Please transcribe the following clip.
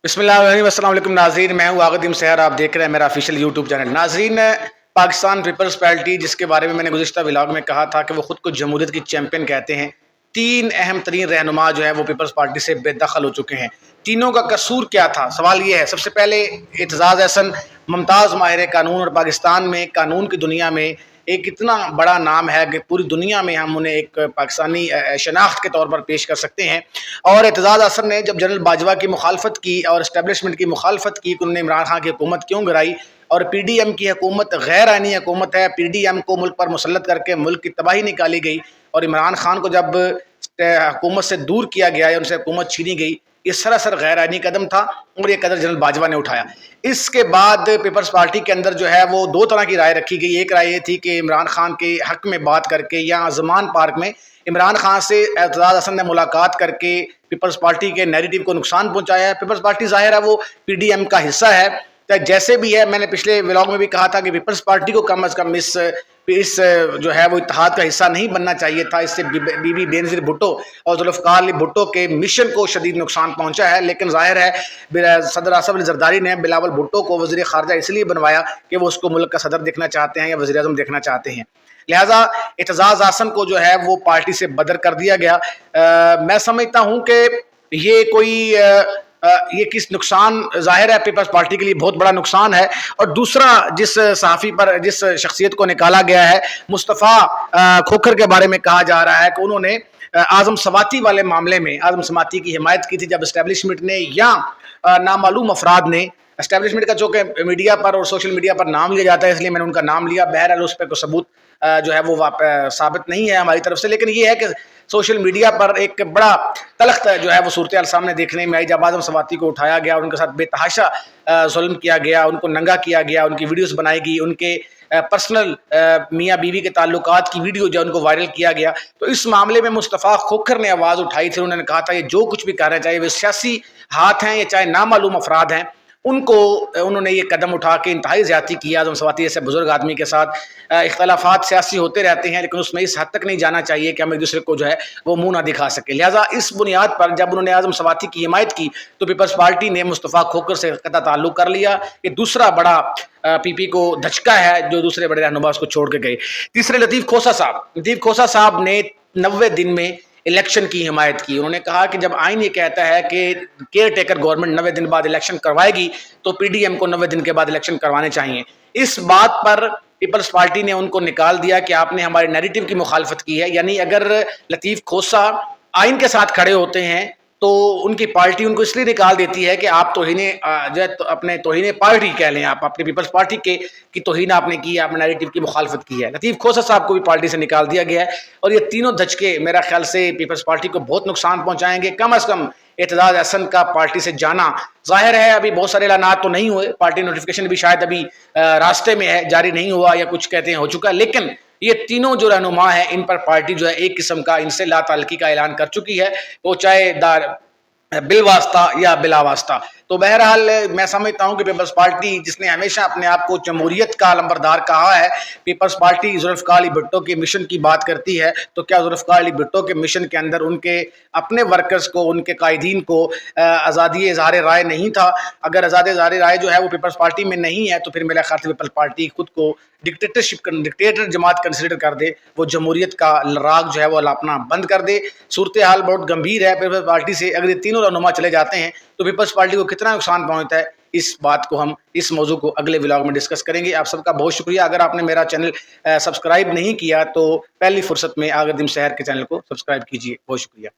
अस्सलाम वालेकुम नाज़रीन, मैं हूँ आग़िद शहर। आप देख रहे हैं मेरा ऑफिशियल यूट्यूब चैनल। नाज़रीन, पाकिस्तान पीपल्स पार्टी, जिसके बारे में मैंने गुज़िश्ता व्लॉग में कहा था कि वो ख़ुद को जमहूरियत की चैम्पियन कहते हैं, तीन अहम तरीन रहनुमा जो है वो पीपल्स पार्टी से बेदखल हो चुके हैं। तीनों का कसूर क्या था? सवाल ये है। सबसे पहले एतजाज़ अहसन, मुमताज़ माहिर कानून, और पाकिस्तान में कानून की दुनिया में एक इतना बड़ा नाम है कि पूरी दुनिया में हम उन्हें एक पाकिस्तानी शनाख्त के तौर पर पेश कर सकते हैं। और एतजाज़ अहसन ने जब जनरल बाजवा की मुखालफत की और इस्टेब्लिशमेंट की मुखालफत की कि उन्होंने इमरान खान की हुकूमत क्यों गिराई, और PDM की हुकूमत गैर आइनी हुकूमत है, PDM को मुल्क पर मुसल्लत करके मुल्क की तबाही निकाली गई, और इमरान खान को जब हुकूमत से दूर किया गया या उनसे हुकूमत छीनी गई, ये सरासर गैर आइनी कदम था और ये कदम जनरल बाजवा ने उठाया। इसके बाद पीपल्स पार्टी के अंदर जो है वो दो तरह की राय रखी गई। एक राय ये थी कि इमरान खान के हक़ में बात करके, या ज़मान पार्क में इमरान खान से एतजाज़ अहसन ने मुलाकात करके पीपल्स पार्टी के नैरेटिव को नुकसान पहुंचाया है। पीपल्स पार्टी ज़ाहिर है वो PDM का हिस्सा है, तो जैसे भी है, मैंने पिछले व्लॉग में भी कहा था कि पीपल्स पार्टी को कम अज़ कम इस जो है वो इत्तेहाद का हिस्सा नहीं बनना चाहिए था। इससे बीबी बेनज़ीर भुट्टो और जुल्फ़िकार अली भुट्टो के मिशन को शदीद नुकसान पहुंचा है। लेकिन ज़ाहिर है सदर आसिफ अली ज़रदारी ने बिलावल भुट्टो को वज़ीर ख़ारजा इसलिए बनवाया कि वो उसको मुल्क का सदर देखना चाहते हैं या वज़ीर आज़म देखना चाहते हैं। लिहाजा एतजाज़ अहसन को जो है वो पार्टी से बदर कर दिया गया। मैं समझता हूँ कि ये कोई ये किस नुकसान, ज़ाहिर है पीपल्स पार्टी के लिए बहुत बड़ा नुकसान है। और दूसरा, जिस सहाफ़ी पर, जिस शख्सियत को निकाला गया है, मुस्तफ़ा खोखर के बारे में कहा जा रहा है कि उन्होंने आज़म सवाती वाले मामले में आज़म सवाती की हिमायत की थी, जब इस्टेब्लिशमेंट ने या नामालूम अफराद ने, इस्टेब्लिशमेंट का चूँकि मीडिया पर और सोशल मीडिया पर नाम लिया जाता है इसलिए मैंने उनका नाम लिया। बहरहाल उस पर कोई सबूत जो है वो साबित नहीं है हमारी तरफ से, लेकिन ये है कि सोशल मीडिया पर एक बड़ा तलख्त जो है वो सूरत हाल सामने देखने में आई, जब आज़म सवाती को उठाया गया, उनके साथ बेतहाशा जुल्म किया गया, उनको नंगा किया गया, उनकी वीडियोस बनाई गई, उनके पर्सनल मियाँ बीवी के ताल्लुकात की वीडियो जो उनको वायरल किया गया। तो इस मामले में मुस्तफ़ा खोखर ने आवाज़ उठाई थी। उन्होंने कहा था ये जो कुछ भी कर रहे हैं, चाहे वे सियासी हाथ हैं या चाहे नामालूम अफराद हैं, उन्होंने ये कदम उठा के इंतहाई ज़्यादती की। आज़म सवाती जैसे बुजुर्ग आदमी के साथ इख्तलाफात सियासी होते रहते हैं, लेकिन उसमें इस हद तक नहीं जाना चाहिए कि हम एक दूसरे को जो है वो मुँह ना दिखा सके। लिहाजा इस बुनियाद पर जब उन्होंने आज़म सवाती की हिमायत की तो पीपल्स पार्टी ने मुस्तफ़ा खोखर से कता ताल्लुक़ कर लिया। ये दूसरा बड़ा PP को धचका है जो दूसरे बड़े रहनुमा उसको छोड़ के गए। तीसरे, लतीफ़ खोसा साहब ने 90 दिन में इलेक्शन की हिमायत की। उन्होंने कहा कि जब आइन ये कहता है कि केयर टेकर गवर्नमेंट 90 दिन बाद इलेक्शन करवाएगी, तो PDM को 90 दिन के बाद इलेक्शन करवाने चाहिए। इस बात पर पीपल्स पार्टी ने उनको निकाल दिया कि आपने हमारे नैरेटिव की मुखालफत की है। यानी अगर लतीफ़ खोसा आइन के साथ खड़े होते हैं तो उनकी पार्टी उनको इसलिए निकाल देती है कि आप तौहीने जो है अपने तौहीने पार्टी कह लें, आप अपनी पीपल्स पार्टी की तौहीन आपने की है, आपने नैरेटिव की मुखालफत की है। लतीफ़ खोसा साहब को भी पार्टी से निकाल दिया गया है, और ये तीनों धचके मेरा ख्याल से पीपल्स पार्टी को बहुत नुकसान पहुंचाएंगे। कम अज़ कम एतजाज़ अहसन का पार्टी से जाना, ज़ाहिर है अभी बहुत सारे ऐलानात तो नहीं हुए, पार्टी नोटिफिकेशन भी शायद अभी रास्ते में है, जारी नहीं हुआ, या कुछ कहते हैं हो चुका है, लेकिन ये तीनों जो रहनुमा है इन पर पार्टी जो है एक किस्म का इनसे लाताल्लुकी का ऐलान कर चुकी है, वो चाहे बिल वास्ता या बिला वास्ता। तो बहरहाल मैं समझता हूँ कि पीपल्स पार्टी, जिसने हमेशा अपने आप को जमहूरियत का लंबरदार कहा है, पीपल्स पार्टी जुल्फ़िकार अली भुट्टो के मिशन की बात करती है, तो क्या जुल्फ़िकार अली भुट्टो के मिशन के अंदर उनके अपने वर्कर्स को, उनके कायदीन को आज़ादी इज़हार राय नहीं था? अगर आज़ादी इज़हार राय जो है वो पीपल्स पार्टी में नहीं है, तो फिर मेरे ख्याल से पीपल्स पार्टी खुद को डिक्टेटर जमात कंसिडर कर दे, वो जमहूरियत का राग जो है वो अलापना बंद कर दे। सूरत हाल बहुत गंभीर है पीपल्स पार्टी से। अगर ये तीनों रहनुमा चले जाते हैं तो पीपल्स पार्टी को कितना नुकसान पहुंचता है, इस बात को हम इस मौजू को अगले व्लॉग में डिस्कस करेंगे। आप सबका बहुत शुक्रिया। अगर आपने मेरा चैनल सब्सक्राइब नहीं किया तो पहली फुर्सत में आग़िद शहर के चैनल को सब्सक्राइब कीजिए। बहुत शुक्रिया।